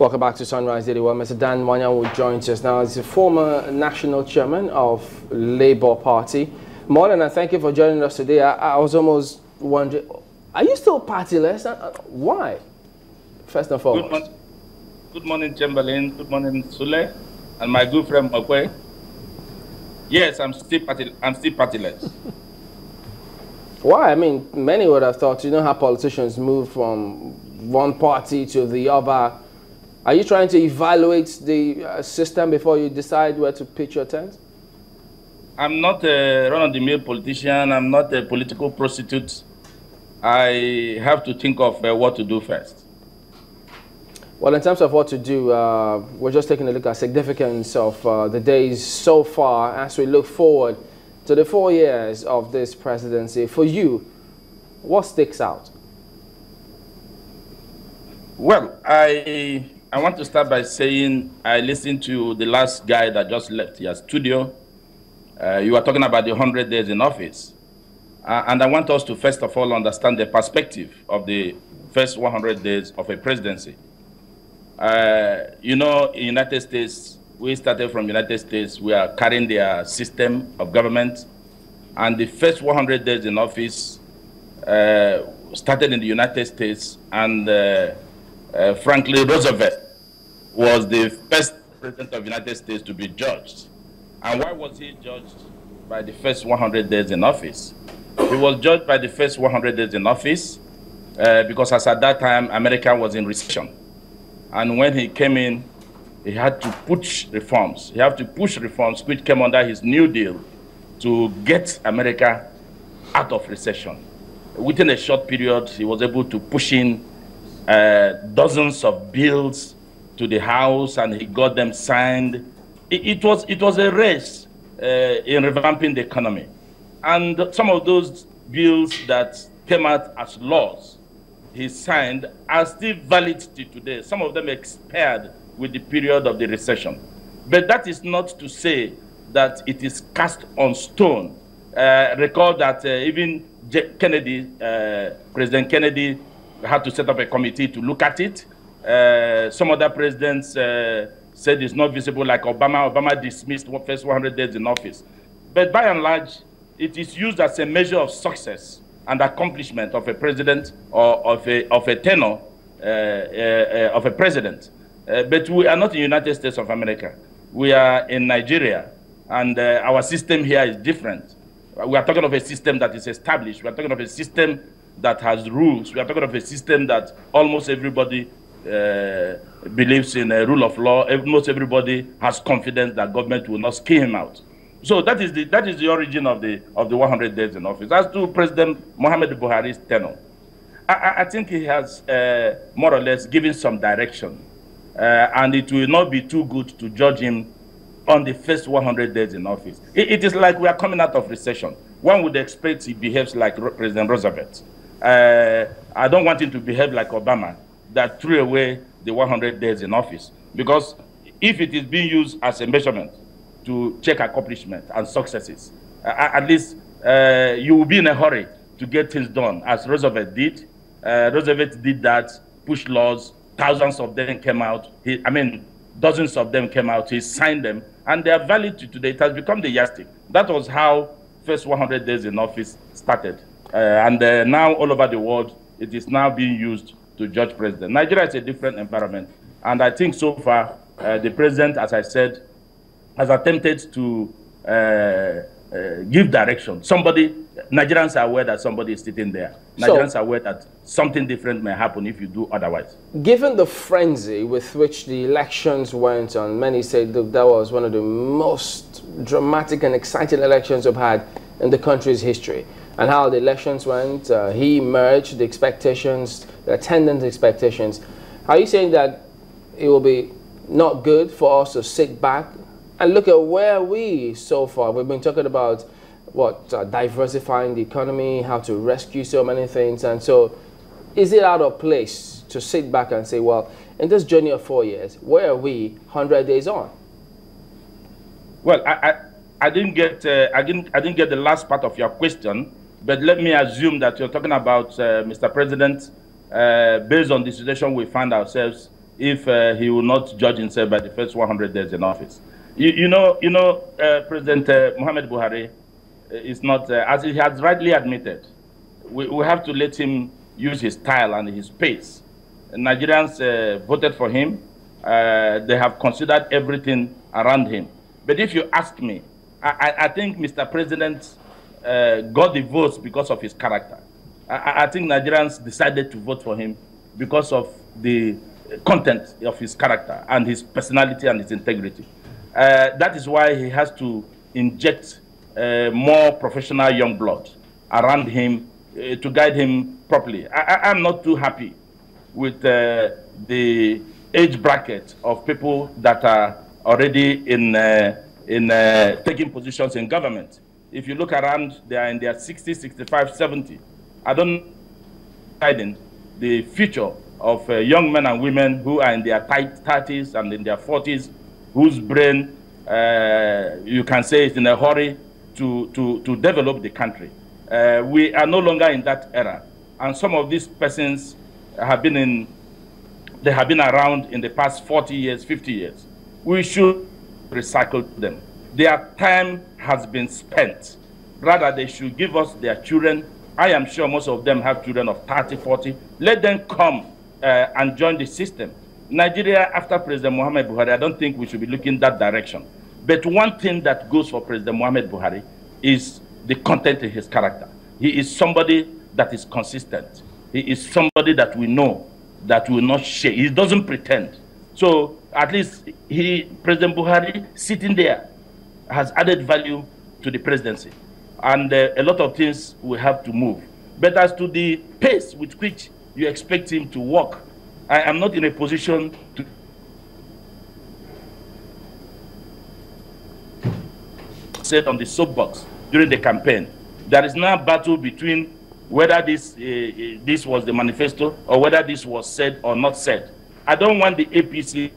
Welcome back to Sunrise Daily. Well, Mr. Dan Nwayanwu joins us now. He's a former national chairman of Labour Party. Morning, and thank you for joining us today. I was almost wondering, are you still partyless? Why? First and foremost. Good morning, Chamberlain. Good morning, Sule, and my good friend Mokwe. Yes, I'm still partyless. Why? I mean, many would have thought, you know how politicians move from one party to the other. Are you trying to evaluate the system before you decide where to pitch your tent? I'm not a run-of-the-mill politician. I'm not a political prostitute. I have to think of what to do first. Well, in terms of what to do, we're just taking a look at significance of the days so far as we look forward to the 4 years of this presidency. For you, what sticks out? Well, I want to start by saying I listened to the last guy that just left your studio. You were talking about the 100 days in office. And I want us to first of all understand the perspective of the first 100 days of a presidency. You know, in the United States, we started from the United States. We are carrying their system of government. And the first 100 days in office started in the United States. And Franklin Roosevelt was the first president of the United States to be judged. And why was he judged by the first 100 days in office? He was judged by the first 100 days in office because as at that time, America was in recession. And when he came in, he had to push reforms. He had to push reforms which came under his New Deal to get America out of recession. Within a short period, he was able to push in dozens of bills to the House, and he got them signed. It was a race in revamping the economy. And some of those bills that came out as laws he signed are still valid till today. Some of them expired with the period of the recession. But that is not to say that it is cast on stone. Recall that even Kennedy, President Kennedy, had to set up a committee to look at it. Some other presidents said it's not visible, like Obama. Obama dismissed the first 100 days in office. But by and large, it is used as a measure of success and accomplishment of a president or of a tenure of a president. But we are not in the United States of America. We are in Nigeria, and our system here is different. We are talking of a system that is established. We are talking of a system that has rules. We are talking of a system that almost everybody believes in a rule of law. Almost everybody has confidence that government will not scare him out. So that is the origin of the 100 days in office. As to President Muhammadu Buhari's tenure, I think he has more or less given some direction, and it will not be too good to judge him on the first 100 days in office. It is like we are coming out of recession. One would expect he behaves like President Roosevelt. I don't want him to behave like Obama, that threw away the 100 days in office, because if it is being used as a measurement to check accomplishment and successes, at least you will be in a hurry to get things done, as Roosevelt did. Roosevelt did that, pushed laws, thousands of them came out. Dozens of them came out, he signed them, and they are valid to today. It has become the yardstick. That was how first 100 days in office started. Now all over the world, it is now being used to judge president. Nigeria is a different environment. And I think so far, the president, as I said, has attempted to give direction. Nigerians are aware that somebody is sitting there. Nigerians are aware that something different may happen if you do otherwise. Given the frenzy with which the elections went on, many say that was one of the most dramatic and exciting elections we've had in the country's history. And how the elections went, he emerged, the expectations, the attendance expectations. Are you saying that it will be not good for us to sit back and look at where we so far? We've been talking about diversifying the economy, how to rescue so many things. And so is it out of place to sit back and say, well, in this journey of 4 years, where are we 100 days on? Well, I didn't get the last part of your question, but let me assume that you're talking about Mr. President, based on the situation we find ourselves if he will not judge himself by the first 100 days in office. President Muhammadu Buhari is not, as he has rightly admitted, we have to let him use his style and his pace. Nigerians voted for him. They have considered everything around him. But if you ask me, I think Mr. President got the votes because of his character. I think Nigerians decided to vote for him because of the content of his character and his personality and his integrity. That is why he has to inject more professional young blood around him to guide him properly. I'm not too happy with the age bracket of people that are already in taking positions in government. If you look around, they are in their 60, 65, 70. I don't know the future of young men and women who are in their 30s and in their 40s, whose brain you can say is in a hurry to develop the country. We are no longer in that era, and some of these persons have been around in the past 40 years, 50 years. We should recycle them. Their time has been spent. Rather, they should give us their children. I am sure most of them have children of 30, 40. Let them come and join the system. Nigeria, after President Muhammadu Buhari, I don't think we should be looking that direction. But one thing that goes for President Muhammadu Buhari is the content in his character. He is somebody that is consistent. He is somebody that we know that will not shake. He doesn't pretend. So at least President Buhari, sitting there, has added value to the presidency. And a lot of things will have to move. But as to the pace with which you expect him to work, I am not in a position to sit on the soapbox during the campaign. There is now a battle between whether this was the manifesto or whether this was said or not said. I don't want the APC